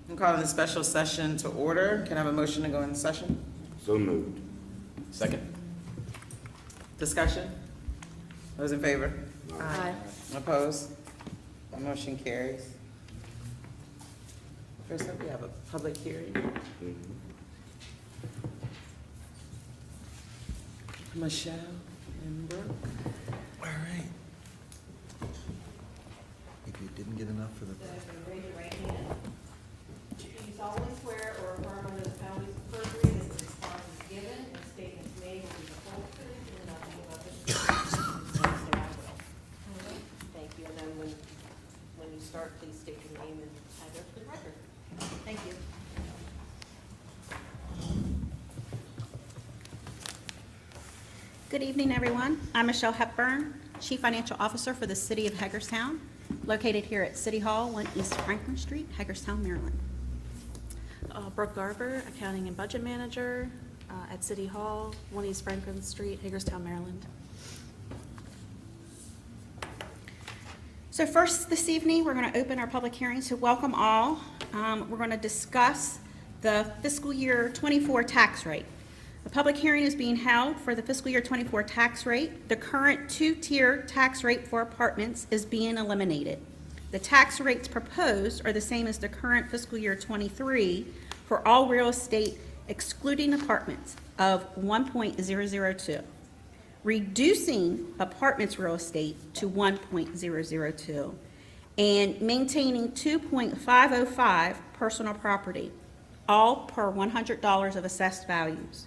I'm calling the special session to order. Can I have a motion to go into session? So moved. Second. Discussion? Those in favor? Aye. Opposed? The motion carries. First up, we have a public hearing. Michelle and Brooke. All right. If you didn't get enough for the. Raise your right hand. Do you solemnly swear or affirm under the penalties of perjury that the responses given and statements made will be the whole truth and nothing but the truth? Thank you, and then when you start, please state your name and address for the record. Thank you. Good evening, everyone. I'm Michelle Hepburn, Chief Financial Officer for the City of Hagerstown, located here at City Hall, 1 East Franklin Street, Hagerstown, Maryland. Brooke Garver, Accounting and Budget Manager at City Hall, 1 East Franklin Street, Hagerstown, Maryland. So first, this evening, we're going to open our public hearing to welcome all. We're going to discuss the fiscal year 24 tax rate. The public hearing is being held for the fiscal year 24 tax rate. The current two-tier tax rate for apartments is being eliminated. The tax rates proposed are the same as the current fiscal year 23 for all real estate excluding apartments of 1.002, reducing apartments real estate to 1.002, and maintaining 2.505 personal property, all per $100 of assessed values.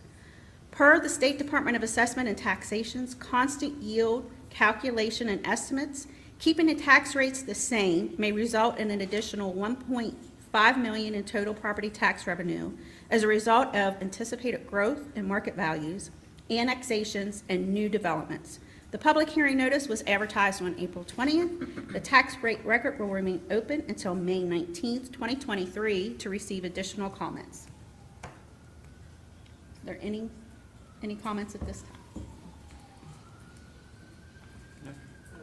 Per the State Department of Assessment and Taxation's constant yield calculation and estimates, keeping the tax rates the same may result in an additional $1.5 million in total property tax revenue as a result of anticipated growth in market values, annexations, and new developments. The public hearing notice was advertised on April 20th. The tax rate record will remain open until May 19th, 2023 to receive additional comments. Are there any comments at this time?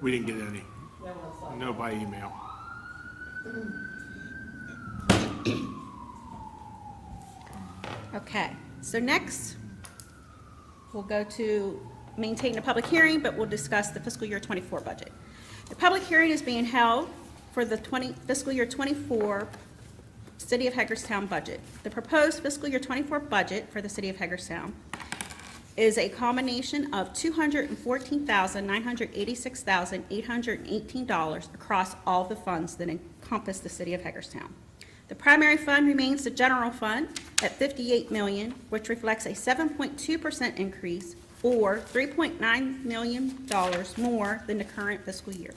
We didn't get any. No by email. Okay, so next, we'll go to maintain the public hearing, but we'll discuss the fiscal year 24 budget. The public hearing is being held for the fiscal year 24 City of Hagerstown budget. The proposed fiscal year 24 budget for the City of Hagerstown is a combination of $214,986,818 across all the funds that encompass the City of Hagerstown. The primary fund remains the general fund at $58 million, which reflects a 7.2% increase or $3.9 million more than the current fiscal year.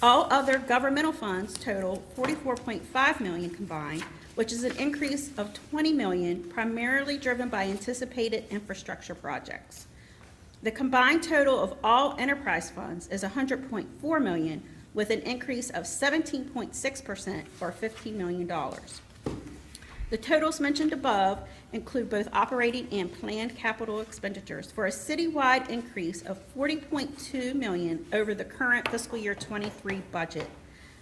All other governmental funds total $44.5 million combined, which is an increase of $20 million, primarily driven by anticipated infrastructure projects. The combined total of all enterprise funds is $100.4 million, with an increase of 17.6% or $15 million. The totals mentioned above include both operating and planned capital expenditures for a citywide increase of $40.2 million over the current fiscal year 23 budget.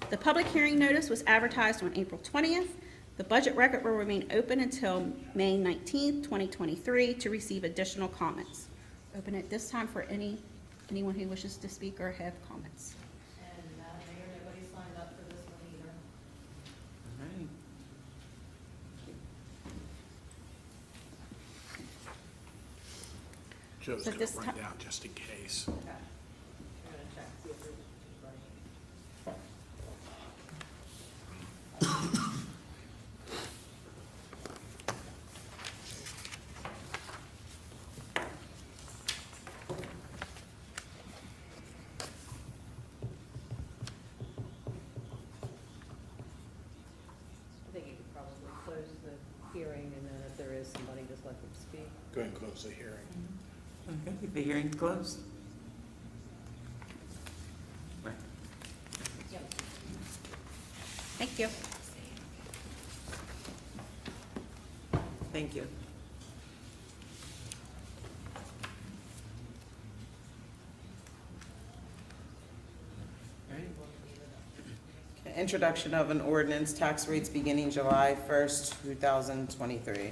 The public hearing notice was advertised on April 20th. The budget record will remain open until May 19th, 2023 to receive additional comments. Open it this time for anyone who wishes to speak or have comments. And Mayor, nobody signed up for this one either. All right. Joe's So gonna this write ti- down just in case. Okay. I'm gonna check, see if it's right. I think you could probably close the hearing, and then if there is somebody, just let them speak. Go ahead and close the hearing. Okay, the hearing's closed. Right. Yep. Thank you. Thank you. All right. introduction of an ordinance, tax rates beginning July 1st, 2023.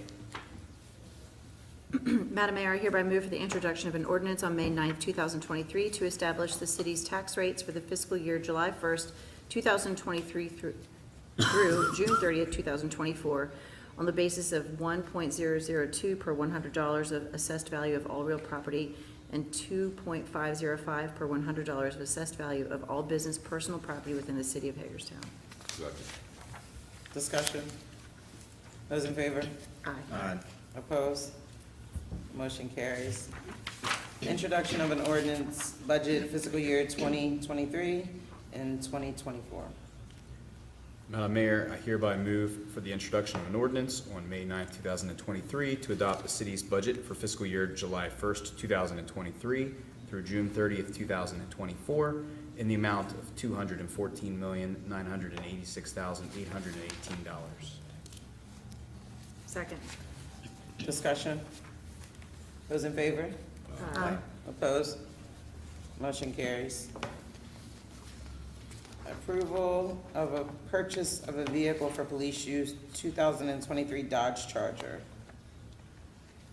Madam Mayor, I hereby move for the introduction of an ordinance on May 9th, 2023 to establish the city's tax rates for the fiscal year July 1st, 2023 through June 30th, 2024 on the basis of 1.002 per $100 of assessed value of all real property and 2.505 per $100 of assessed value of all business personal property within the city of Hagerstown. Discussion. Those in favor? Aye. Opposed? Motion carries. Introduction of an ordinance, budget fiscal year 2023 and 2024. Madam Mayor, I hereby move for the introduction of an ordinance on May 9th, 2023 to adopt the city's budget for fiscal year July 1st, 2023 through June 30th, 2024 in the amount of $214,986,818. Second. Discussion. Those in favor? Aye. Opposed? Motion carries. Approval of a purchase of a vehicle for police use, 2023 Dodge Charger.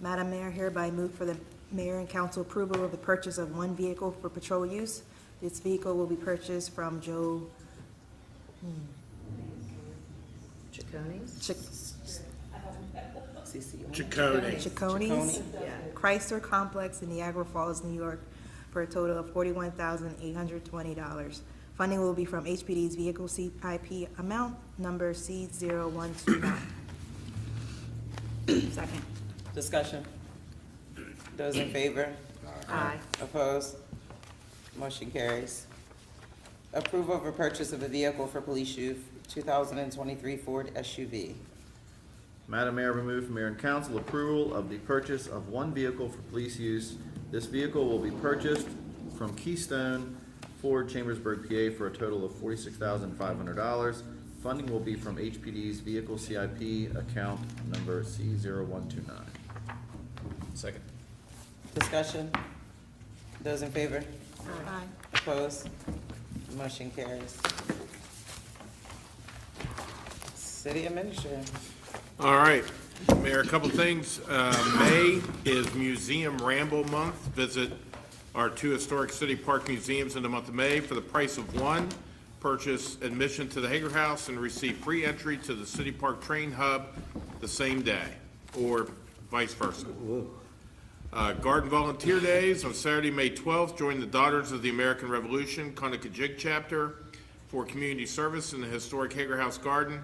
Madam Mayor, hereby move for the mayor and council approval of the purchase of one vehicle for patrol use. This vehicle will be purchased from Joe Chaconi's? Chaconi. Chaconi's Chrysler Complex in Niagara Falls, New York, for a total of $41,820. Funding will be from HPD's vehicle CIP amount number C0129. Second. Discussion. Those in favor? Aye. Opposed? Motion carries. Approval of a purchase of a vehicle for police use, 2023 Ford SUV. Madam Mayor, I move for mayor and council approval of the purchase of one vehicle for police use. This vehicle will be purchased from Keystone Ford Chambersburg, PA for a total of $46,500. Funding will be from HPD's vehicle CIP account number C0129. Second. Discussion. Those in favor? Aye. Opposed? Motion carries. City Administrator. All right, Mayor, a couple things. May is Museum Ramble Month. Visit our 2 historic city park museums in the month of May for the price of one. Purchase admission to the Hager House and receive free entry to the City Park Train Hub the same day, or vice versa. Garden Volunteer Days on Saturday, May 12th. Join the Daughters of the American Revolution, Conococheague chapter, for community service in the historic Hager House Garden.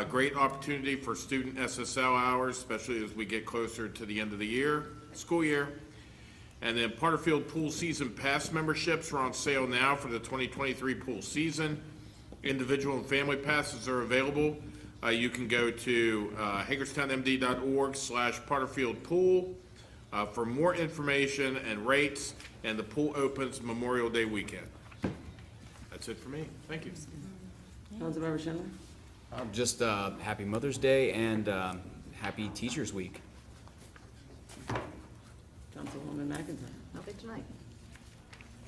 Great opportunity for student SSL hours, especially as we get closer to the end of the year, school year. And then Porterfield Pool Season Pass memberships are on sale now for the 2023 pool season. Individual and family passes are available. You can go to hagerstownmd.org/Porterfield Pool for more information and rates, and the pool opens Memorial Day weekend. That's it for me. Thank you. Councilmember Schindler? Just happy Mother's Day and happy Teachers Week. Councilwoman McIntyre. Nothing tonight.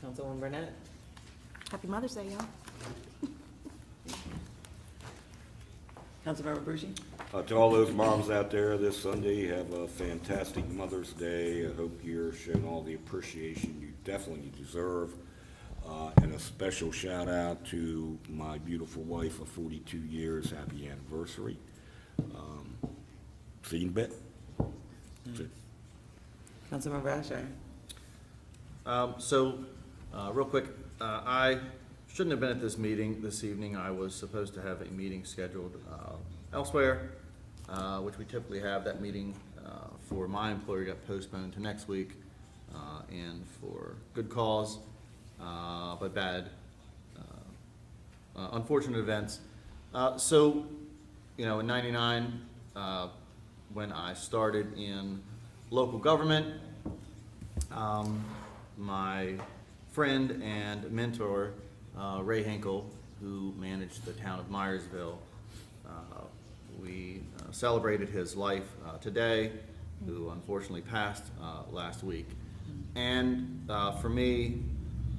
Councilwoman Burnett. Happy Mother's Day, y'all. Councilmember Brucey. To all those moms out there this Sunday, have a fantastic Mother's Day. I hope you're showing all the appreciation you definitely deserve. And a special shout out to my beautiful wife of 42 years. Happy anniversary. See you in a bit. That's it. Councilmember Asher. Real quick, I shouldn't have been at this meeting this evening. I was supposed to have a meeting scheduled elsewhere, which we typically have. That meeting for my employer got postponed to next week, and for good cause, but bad, unfortunate events. In '99, when I started in local government, my friend and mentor, Ray Hinkle, who managed the town of Myersville, we celebrated his life today, who unfortunately passed last week. And for me,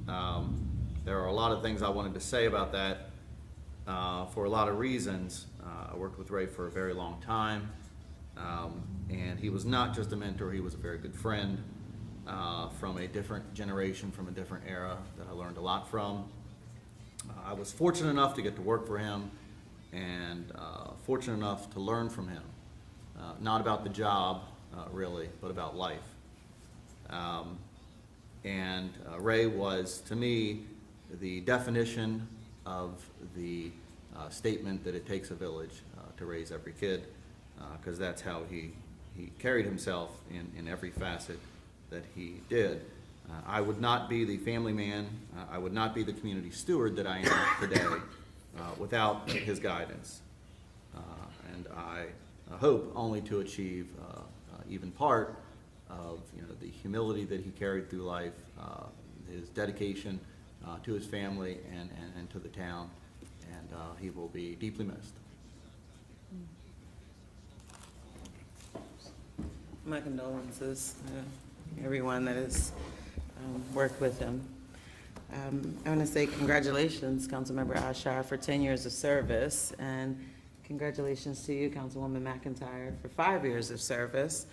there are a lot of things I wanted to say about that, for a lot of reasons. I worked with Ray for a very long time, and he was not just a mentor, he was a very good friend from a different generation, from a different era that I learned a lot from. I was fortunate enough to get to work for him and fortunate enough to learn from him, not about the job really, but about life. Ray was, to me, the definition of the statement that it takes a village to raise every kid, because that's how he carried himself in every facet that he did. I would not be the family man, I would not be the community steward that I am today without his guidance. And I hope only to achieve even part of the humility that he carried through life, his dedication to his family and to the town, and he will be deeply missed. My condolences to everyone that has worked with him. I want to say congratulations, Councilmember Ashar, for 10 years of service, and congratulations to you, Councilwoman McIntyre, for 5 years of service.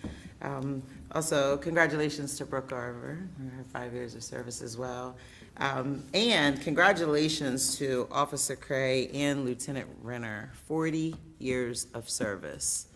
Also, congratulations to Brooke Garver for her 5 years of service as well. And congratulations to Officer Cray and Lieutenant Renner, 40 years of service.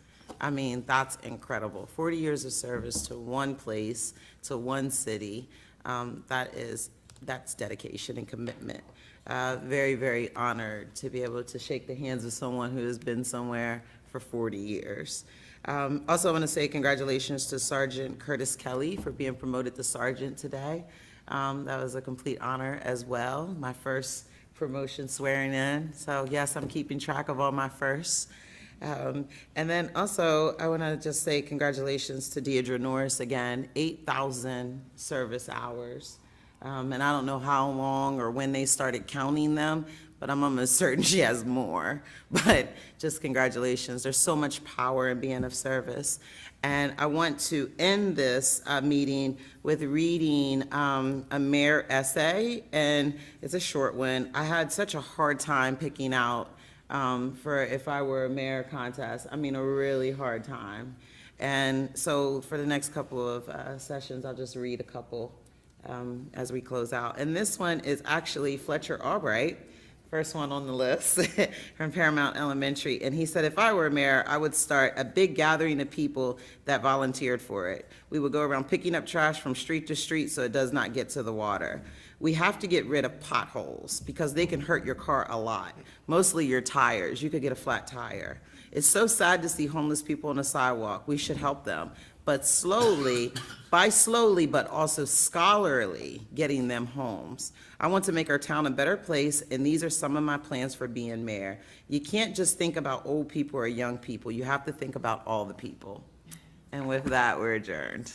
I mean, that's incredible. 40 years of service to one place, to one city. That's dedication and commitment. Very, very honored to be able to shake the hands of someone who has been somewhere for 40 years. Also, I want to say congratulations to Sergeant Curtis Kelly for being promoted to sergeant today. That was a complete honor as well. My first promotion swearing in. So yes, I'm keeping track of all my firsts. And then also, I want to just say congratulations to Deidre Norris again, 8,000 service hours. And I don't know how long or when they started counting them, but I'm almost certain she has more. But just congratulations. There's so much power in being of service. And I want to end this meeting with reading a mayor essay, and it's a short one. I had such a hard time picking out for If I Were a Mayor contest. I mean, a really hard time. And so for the next couple of sessions, I'll just read a couple as we close out. And this one is actually Fletcher Albright, first one on the list from Paramount Elementary. And he said, if I were a mayor, I would start a big gathering of people that volunteered for it. We would go around picking up trash from street to street so it does not get to the water. We have to get rid of potholes because they can hurt your car a lot, mostly your tires. You could get a flat tire. It's so sad to see homeless people on the sidewalk. We should help them, but slowly, but also scholarly, getting them homes. I want to make our town a better place, and these are some of my plans for being mayor. You can't just think about old people or young people. You have to think about all the people. And with that, we're adjourned.